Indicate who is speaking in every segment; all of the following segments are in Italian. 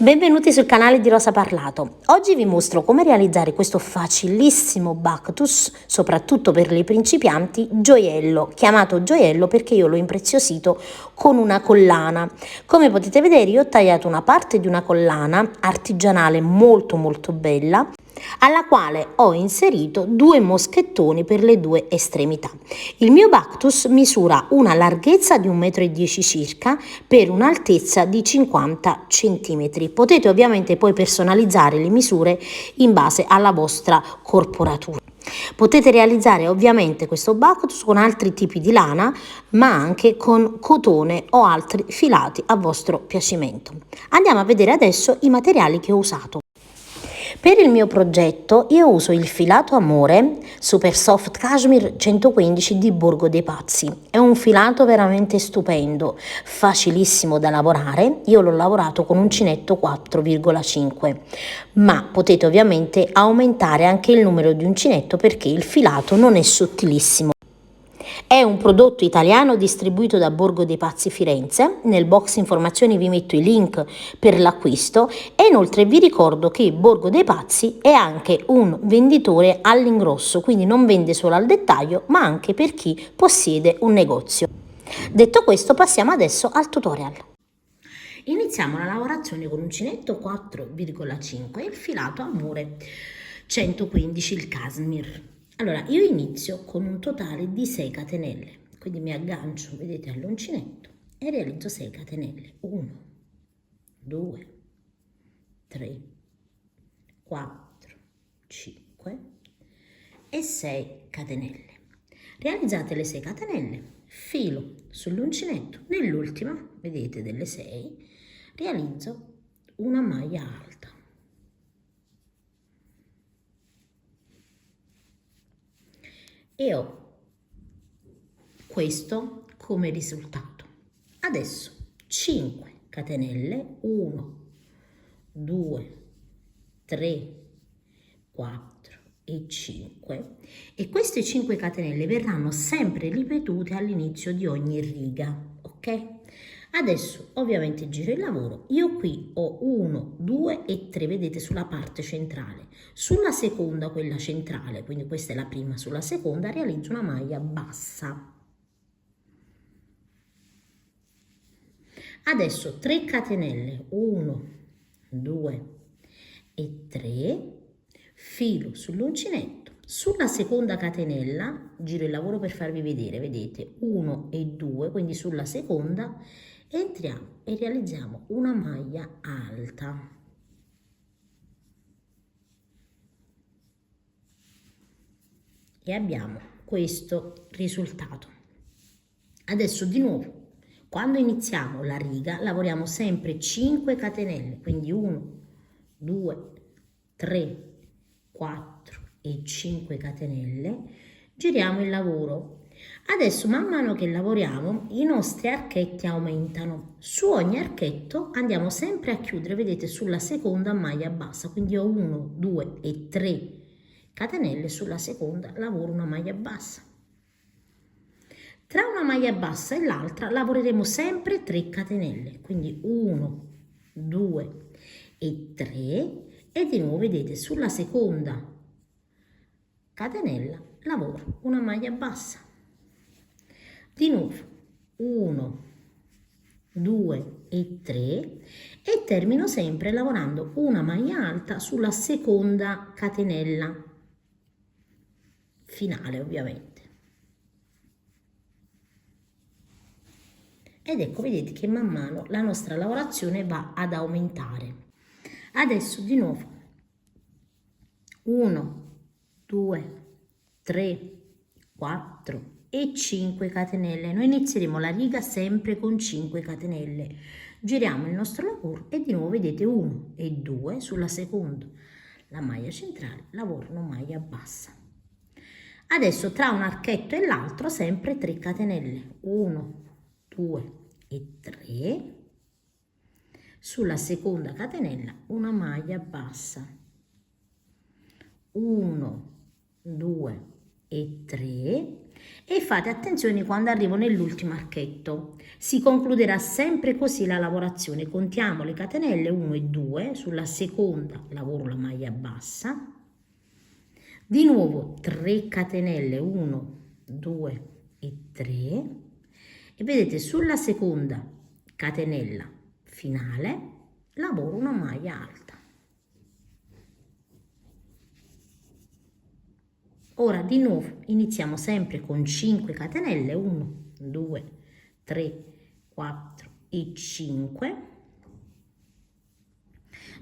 Speaker 1: Benvenuti sul canale di Rosa Parlato. Oggi vi mostro come realizzare questo facilissimo Bactus, soprattutto per le principianti, gioiello, chiamato gioiello perché io l'ho impreziosito con una collana. Come potete vedere io ho tagliato una parte di una collana artigianale molto bella, alla quale ho inserito due moschettoni per le due estremità. Il mio Bactus misura una larghezza di 1,10 m circa per un'altezza di 50 cm. Potete ovviamente poi personalizzare le misure in base alla vostra corporatura. Potete realizzare ovviamente questo Bactus con altri tipi di lana, ma anche con cotone o altri filati a vostro piacimento. Andiamo a vedere adesso i materiali che ho usato. Per il mio progetto io uso il filato Amore Super Soft Cashmere 115 di Borgo dei Pazzi. È un filato veramente stupendo, facilissimo da lavorare. Io l'ho lavorato con uncinetto 4,5, ma potete ovviamente aumentare anche il numero di uncinetto perché il filato non è sottilissimo. È un prodotto italiano distribuito da Borgo dei Pazzi Firenze. Nel box informazioni vi metto i link per l'acquisto e inoltre vi ricordo che Borgo dei Pazzi è anche un venditore all'ingrosso, quindi non vende solo al dettaglio ma anche per chi possiede un negozio. Detto questo, passiamo adesso al tutorial. Iniziamo la lavorazione con uncinetto 4,5 e il filato Amore 115 il cashmere. Allora, io inizio con un totale di 6 catenelle, quindi mi aggancio, vedete, all'uncinetto e realizzo 6 catenelle. 1, 2, 3, 4, 5 e 6 catenelle. Realizzate le 6 catenelle, filo sull'uncinetto, nell'ultima, vedete, delle 6, realizzo una maglia alta. E ho questo come risultato. Adesso 5 catenelle, 1, 2, 3, 4 e 5, e queste 5 catenelle verranno sempre ripetute all'inizio di ogni riga, ok? Adesso ovviamente giro il lavoro, io qui ho 1, 2 e 3, vedete, sulla parte centrale. Sulla seconda, quella centrale, quindi questa è la prima, sulla seconda realizzo una maglia bassa. Adesso 3 catenelle, 1, 2 e 3, filo sull'uncinetto, sulla seconda catenella, giro il lavoro per farvi vedere, vedete, 1 e 2, quindi sulla seconda, entriamo e realizziamo una maglia alta. E abbiamo questo risultato. Adesso di nuovo, quando iniziamo la riga, lavoriamo sempre 5 catenelle, quindi 1, 2, 3, 4 e 5 catenelle, giriamo il lavoro. Adesso man mano che lavoriamo i nostri archetti aumentano. Su ogni archetto andiamo sempre a chiudere, vedete, sulla seconda maglia bassa, quindi ho 1, 2 e 3 catenelle, sulla seconda lavoro una maglia bassa. Tra una maglia bassa e l'altra lavoreremo sempre 3 catenelle, quindi 1, 2 e 3, e di nuovo vedete sulla seconda catenella lavoro una maglia bassa. Di nuovo 1, 2 e 3 e termino sempre lavorando una maglia alta sulla seconda catenella finale, ovviamente. Ed ecco, vedete che man mano la nostra lavorazione va ad aumentare. Adesso di nuovo 1, 2, 3, 4 e 5 catenelle. Noi inizieremo la riga sempre con 5 catenelle. Giriamo il nostro lavoro e di nuovo vedete 1 e 2 sulla seconda, la maglia centrale, lavoro una maglia bassa. Adesso tra un archetto e l'altro sempre 3 catenelle, 1, 2 e 3, sulla seconda catenella una maglia bassa, 1, 2 e 3, e fate attenzione quando arrivo nell'ultimo archetto. Si concluderà sempre così la lavorazione. Contiamo le catenelle 1 e 2, sulla seconda lavoro la maglia bassa, di nuovo 3 catenelle 1, 2 e 3 e vedete sulla seconda catenella finale lavoro una maglia alta. Ora di nuovo iniziamo sempre con 5 catenelle, 1, 2, 3, 4 e 5,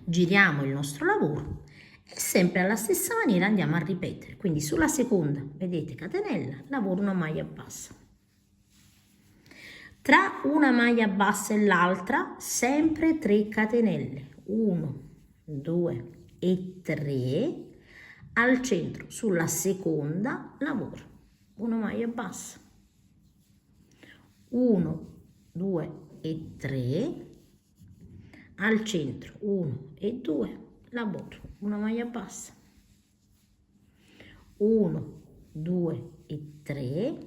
Speaker 1: giriamo il nostro lavoro e sempre alla stessa maniera andiamo a ripetere, quindi sulla seconda, vedete, catenella, lavoro una maglia bassa. Tra una maglia bassa e l'altra sempre 3 catenelle, 1, 2 e 3, al centro sulla seconda lavoro una maglia bassa, 1, 2 e 3, al centro 1 e 2 lavoro una maglia bassa, 1, 2 e 3,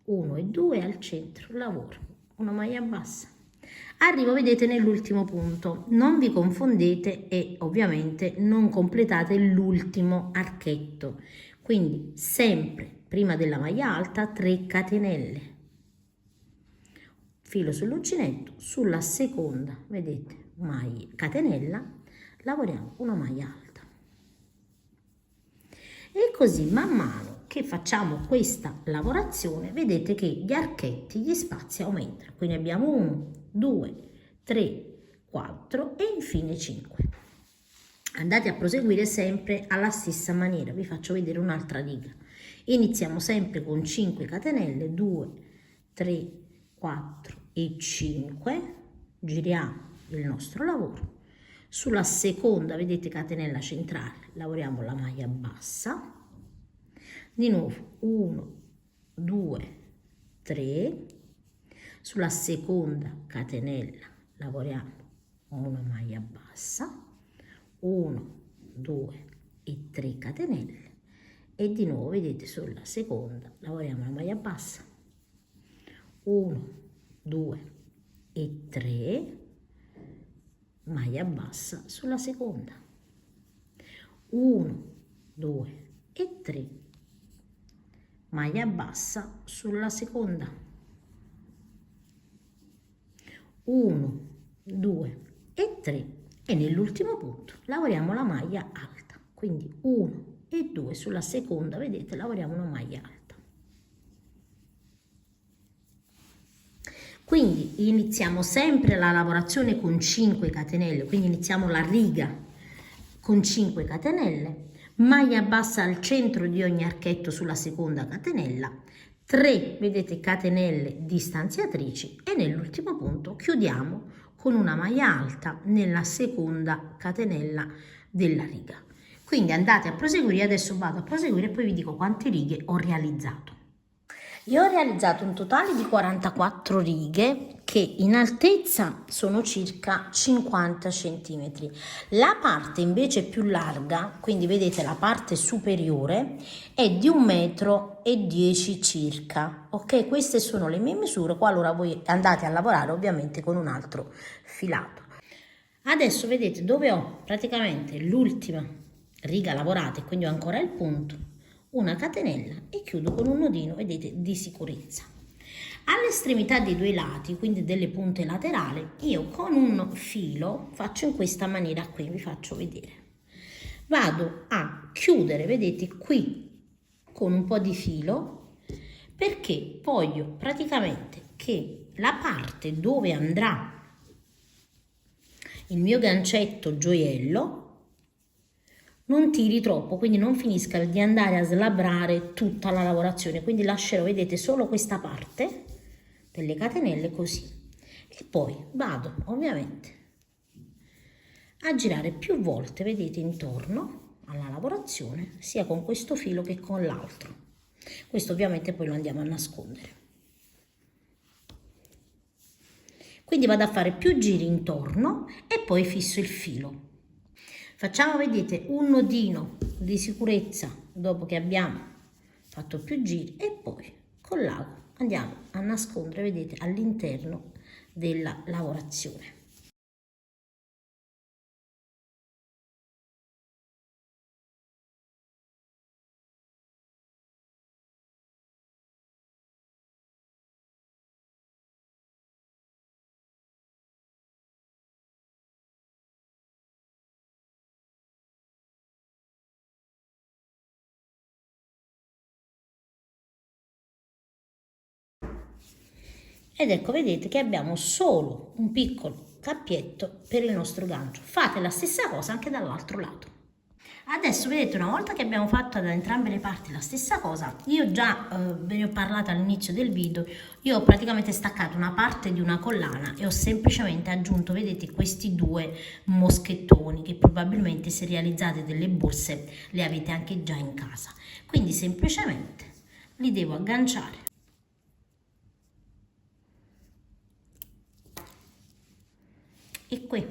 Speaker 1: 1 e 2 al centro lavoro una maglia bassa. Arrivo, vedete, nell'ultimo punto, non vi confondete e ovviamente non completate l'ultimo archetto, quindi sempre prima della maglia alta 3 catenelle, filo sull'uncinetto, sulla seconda, vedete, maglia catenella, lavoriamo una maglia alta. E così man mano che facciamo questa lavorazione vedete che gli archetti, gli spazi aumentano, quindi abbiamo 1, 2, 3, 4 e infine 5. Andate a proseguire sempre alla stessa maniera, vi faccio vedere un'altra riga. Iniziamo sempre con 5 catenelle, 2, 3, 4 e 5, giriamo il nostro lavoro. Sulla seconda, vedete, catenella centrale, lavoriamo la maglia bassa, di nuovo 1, 2, 3, sulla seconda catenella lavoriamo una maglia bassa, 1, 2 e 3 catenelle e di nuovo, vedete, sulla seconda lavoriamo la maglia bassa, 1, 2 e 3, maglia bassa sulla seconda, 1, 2 e 3, maglia bassa sulla seconda, 1, 2 e 3 e nell'ultimo punto lavoriamo la maglia alta, quindi 1 e 2 sulla seconda, vedete, lavoriamo una maglia alta. Quindi iniziamo sempre la lavorazione con 5 catenelle, quindi iniziamo la riga con 5 catenelle, maglia bassa al centro di ogni archetto sulla seconda catenella, 3, vedete, catenelle distanziatrici e nell'ultimo punto chiudiamo con una maglia alta nella seconda catenella della riga. Quindi andate a proseguire, adesso vado a proseguire e poi vi dico quante righe ho realizzato. Io ho realizzato un totale di 44 righe che in altezza sono circa 50 cm. La parte invece più larga, quindi vedete la parte superiore, è di 1,10 m circa. Ok, queste sono le mie misure qualora voi andate a lavorare ovviamente con un altro filato. Adesso vedete dove ho praticamente l'ultima riga lavorata e quindi ho ancora il punto, una catenella e chiudo con un nodino, vedete, di sicurezza. All'estremità dei due lati, quindi delle punte laterali, io con un filo faccio in questa maniera qui, vi faccio vedere. Vado a chiudere, vedete, qui con un po' di filo perché voglio praticamente che la parte dove andrà il mio gancetto gioiello non tiri troppo, quindi non finisca di andare a slabrare tutta la lavorazione, quindi lascerò, vedete, solo questa parte delle catenelle così e poi vado ovviamente a girare più volte, vedete, intorno alla lavorazione sia con questo filo che con l'altro. Questo ovviamente poi lo andiamo a nascondere, quindi vado a fare più giri intorno e poi fisso il filo. Facciamo, vedete, un nodino di sicurezza dopo che abbiamo fatto più giri e poi con l'ago andiamo a nascondere, vedete, all'interno della lavorazione. Ed ecco, vedete che abbiamo solo un piccolo cappietto per il nostro gancio. Fate la stessa cosa anche dall'altro lato. Adesso vedete, una volta che abbiamo fatto da entrambe le parti la stessa cosa, io già ve ne ho parlato all'inizio del video, io ho praticamente staccato una parte di una collana e ho semplicemente aggiunto, vedete, questi due moschettoni che probabilmente se realizzate delle borse le avete anche già in casa. Quindi semplicemente li devo agganciare e qui, ed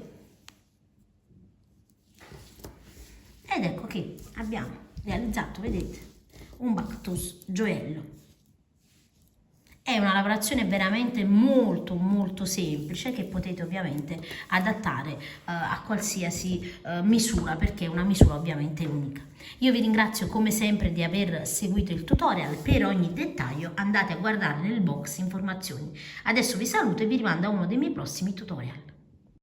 Speaker 1: ecco che abbiamo realizzato, vedete, un Bactus gioiello. È una lavorazione veramente molto semplice che potete ovviamente adattare a qualsiasi misura, perché è una misura ovviamente unica. Io vi ringrazio come sempre di aver seguito il tutorial. Per ogni dettaglio andate a guardare nel box informazioni. Adesso vi saluto e vi rimando a uno dei miei prossimi tutorial.